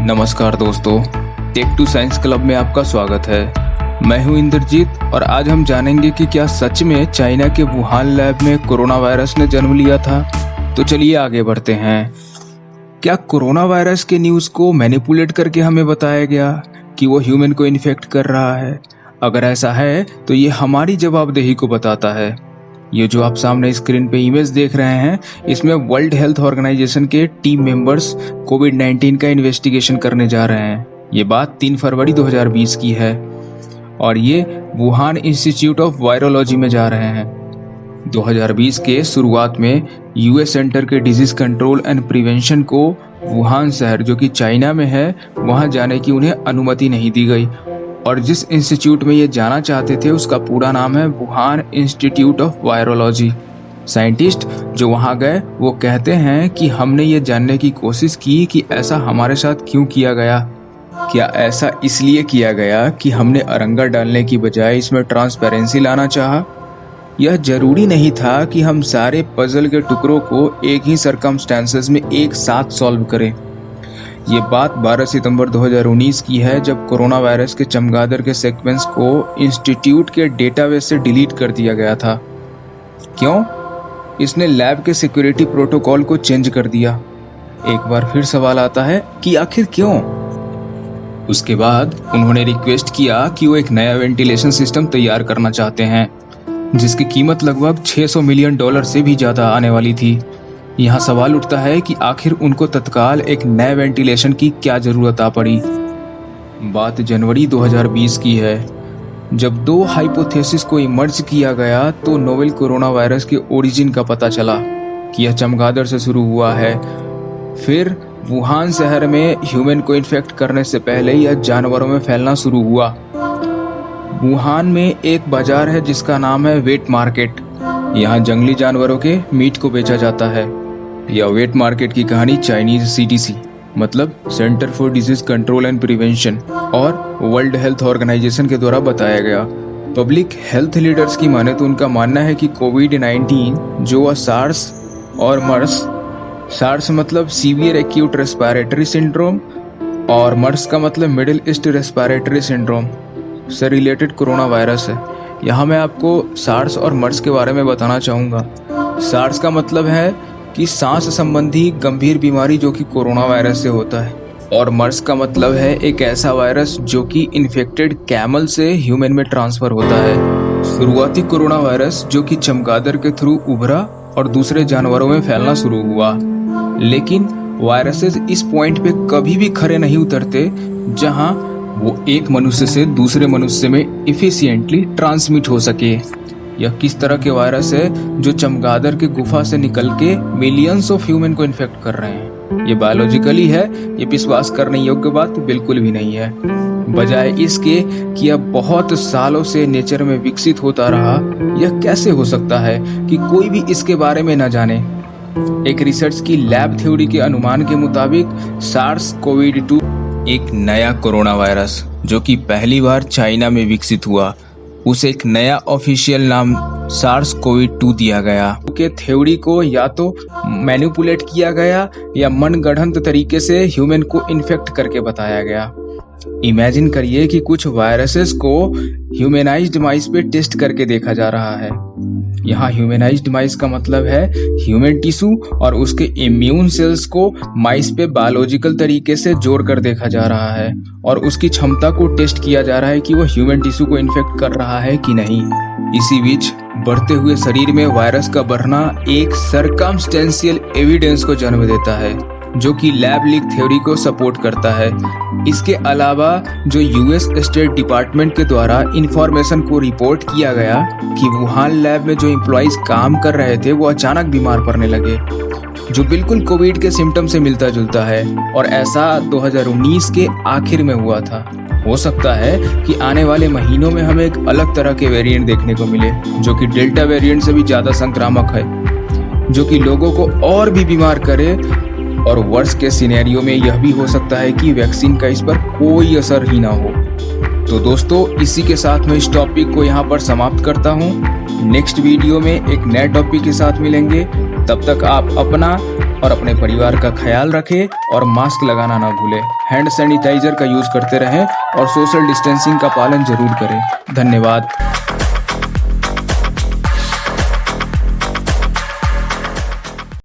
नमस्कार दोस्तों, take to science club में आपका स्वागत है। मैं हूं इंद्रजीत और आज हम जानेंगे कि क्या सच में चाइना के वुहान लैब में कोरोना वायरस ने जन्म लिया था। तो चलिए आगे बढ़ते हैं। क्या कोरोना वायरस के न्यूज़ को मैनिपुलेट करके हमें बताया गया कि वो ह्यूमन को इन्फेक्ट कर रहा है? अगर ऐसा है तो ये हमारी जवाबदेही को बताता है। ये जो आप सामने स्क्रीन पे इमेज देख रहे हैं, इसमें वर्ल्ड हेल्थ ऑर्गेनाइजेशन के टीम मेंबर्स कोविड-19 का इन्वेस्टिगेशन करने जा रहे हैं। ये बात 3 फरवरी 2020 की है और ये वुहान इंस्टीट्यूट ऑफ वायरोलॉजी में जा रहे हैं। 2020 के शुरुआत में यूएस सेंटर के डिजीज कंट्रोल एंड प्रिवेंशन को वुहान शहर, जो कि चाइना में है, वहां जाने की उन्हें अनुमति नहीं दी गई और जिस इंस्टीट्यूट में ये जाना चाहते थे उसका पूरा नाम है Wuhan institute of virology. Scientist जो वहां गए वो कहते हैं कि हमने ये जानने की कोशिश की कि ऐसा हमारे साथ क्यों किया गया। क्या ऐसा इसलिए किया गया कि हमने अरंगा डालने की बजाय इसमें ट्रांसपेरेंसी लाना चाहा? यह जरूरी नहीं था कि हम सारे पजल के टुकड़ों को एक ही सर्कमस्टेंसेस में एक साथ सॉल्व करें। ये बात 12 सितंबर 2019 की है, जब कोरोना वायरस के चमगादड़ के सीक्वेंस को इंस्टीट्यूट के डेटाबेस से डिलीट कर दिया गया था। क्यों? इसने लैब के सिक्योरिटी प्रोटोकॉल को चेंज कर दिया। एक बार फिर सवाल आता है कि आखिर क्यों? उसके बाद उन्होंने रिक्वेस्ट किया कि वो एक नया वेंटिलेशन सिस्टम तैयार करना चाहते हैं, जिसकी कीमत लगभग $600 मिलियन से भी ज़्यादा आने वाली थी। यहाँ सवाल उठता है कि आखिर उनको तत्काल एक नए वेंटिलेशन की क्या जरूरत आ पड़ी। बात जनवरी 2020 की है, जब 2 हाइपोथेसिस को इमर्ज किया गया तो नोवेल कोरोना वायरस के ओरिजिन का पता चला कि यह चमगादड़ से शुरू हुआ है। फिर वुहान शहर में ह्यूमन को इन्फेक्ट करने से पहले यह जानवरों में फैलना शुरू हुआ। वुहान में एक बाजार है जिसका नाम है वेट मार्केट। यहाँ जंगली जानवरों के मीट को बेचा जाता है। यह वेट मार्केट की कहानी चाइनीज सीडीसी मतलब centre for disease control and prevention और वर्ल्ड हेल्थ ऑर्गेनाइजेशन के द्वारा बताया गया। पब्लिक हेल्थ लीडर्स की माने तो उनका मानना है कि कोविड-19 जो सार्स और मर्स, सार्स मतलब सीवियर एक्यूट रेस्पिरेटरी सिंड्रोम और मर्स का मतलब मिडिल ईस्ट रेस्पिरेटरी सिंड्रोम से रिलेटेड कोरोना वायरस है। यहाँ मैं आपको सार्स और मर्स के बारे में बताना चाहूँगा। सार्स का मतलब है कि सांस संबंधी गंभीर बीमारी जो कि कोरोना वायरस से होता है, और मर्स का मतलब है एक ऐसा वायरस जो कि इन्फेक्टेड कैमल से ह्यूमन में ट्रांसफर होता है। शुरुआती कोरोना वायरस जो कि चमगादड़ के थ्रू उभरा और दूसरे जानवरों में फैलना शुरू हुआ, लेकिन वायरसेस इस पॉइंट पे कभी भी खरे नहीं उतरते जहां वो एक मनुष्य से दूसरे मनुष्य में इफिशिएंटली ट्रांसमिट हो सके। यह किस तरह के वायरस है जो चमगादड़ के गुफा से निकल के मिलियंस ऑफ ह्यूमन को इन्फेक्ट कर रहे हैं? ये बायोलॉजिकली है, ये विश्वास करने योग्य बात बिल्कुल भी नहीं है। बजाय इसके कि यह बहुत सालों से नेचर में विकसित होता रहा, यह कैसे हो सकता है कि कोई भी इसके बारे में न जाने? एक रिसर्च की लैब थ्योरी के अनुमान के मुताबिक सार्स कोविड-2 एक नया कोरोना वायरस जो कि पहली बार चाइना में विकसित हुआ, उसे एक नया ऑफिशियल नाम सार्स कोविड-2 दिया गया। के थ्योरी को या तो मैनिपुलेट किया गया या मनगढ़ंत तरीके से ह्यूमन को इन्फेक्ट करके बताया गया। इमेजिन करिए कि कुछ वायरसेस को ह्यूमनाइज्ड माइस पे टेस्ट करके देखा जा रहा है। यहाँ ह्यूमनाइज्ड माइस का मतलब है ह्यूमन टिश्यू और उसके इम्यून सेल्स को माइस पे बायोलॉजिकल तरीके से जोड़ कर देखा जा रहा है और उसकी क्षमता को टेस्ट किया जा रहा है कि वो ह्यूमन टिश्यू को इन्फेक्ट कर रहा है कि नहीं। इसी बीच बढ़ते हुए शरीर में वायरस का बढ़ना एक सर्कमस्टेंशियल एविडेंस को जन्म देता है जो कि लैब लीक थ्योरी को सपोर्ट करता है। इसके अलावा जो यूएस स्टेट डिपार्टमेंट के द्वारा इंफॉर्मेशन को रिपोर्ट किया गया कि वुहान लैब में जो एम्प्लॉइज काम कर रहे थे वो अचानक बीमार पड़ने लगे, जो बिल्कुल कोविड के सिम्टम से मिलता जुलता है, और ऐसा 2019 के आखिर में हुआ था। हो सकता है कि आने वाले महीनों में हमें एक अलग तरह के वेरिएंट देखने को मिले जो कि डेल्टा वेरिएंट से भी ज़्यादा संक्रामक है, जो कि लोगों को और भी बीमार करे, और वर्स्ट के सिनेरियो में यह भी हो सकता है कि वैक्सीन का इस पर कोई असर ही ना हो। तो दोस्तों, इसी के साथ मैं इस टॉपिक को यहाँ पर समाप्त करता हूँ। नेक्स्ट वीडियो में एक नए टॉपिक के साथ मिलेंगे। तब तक आप अपना और अपने परिवार का ख्याल रखें और मास्क लगाना ना भूलें। हैंड सैनिटाइजर का यूज करते रहें और सोशल डिस्टेंसिंग का पालन जरूर करें। धन्यवाद।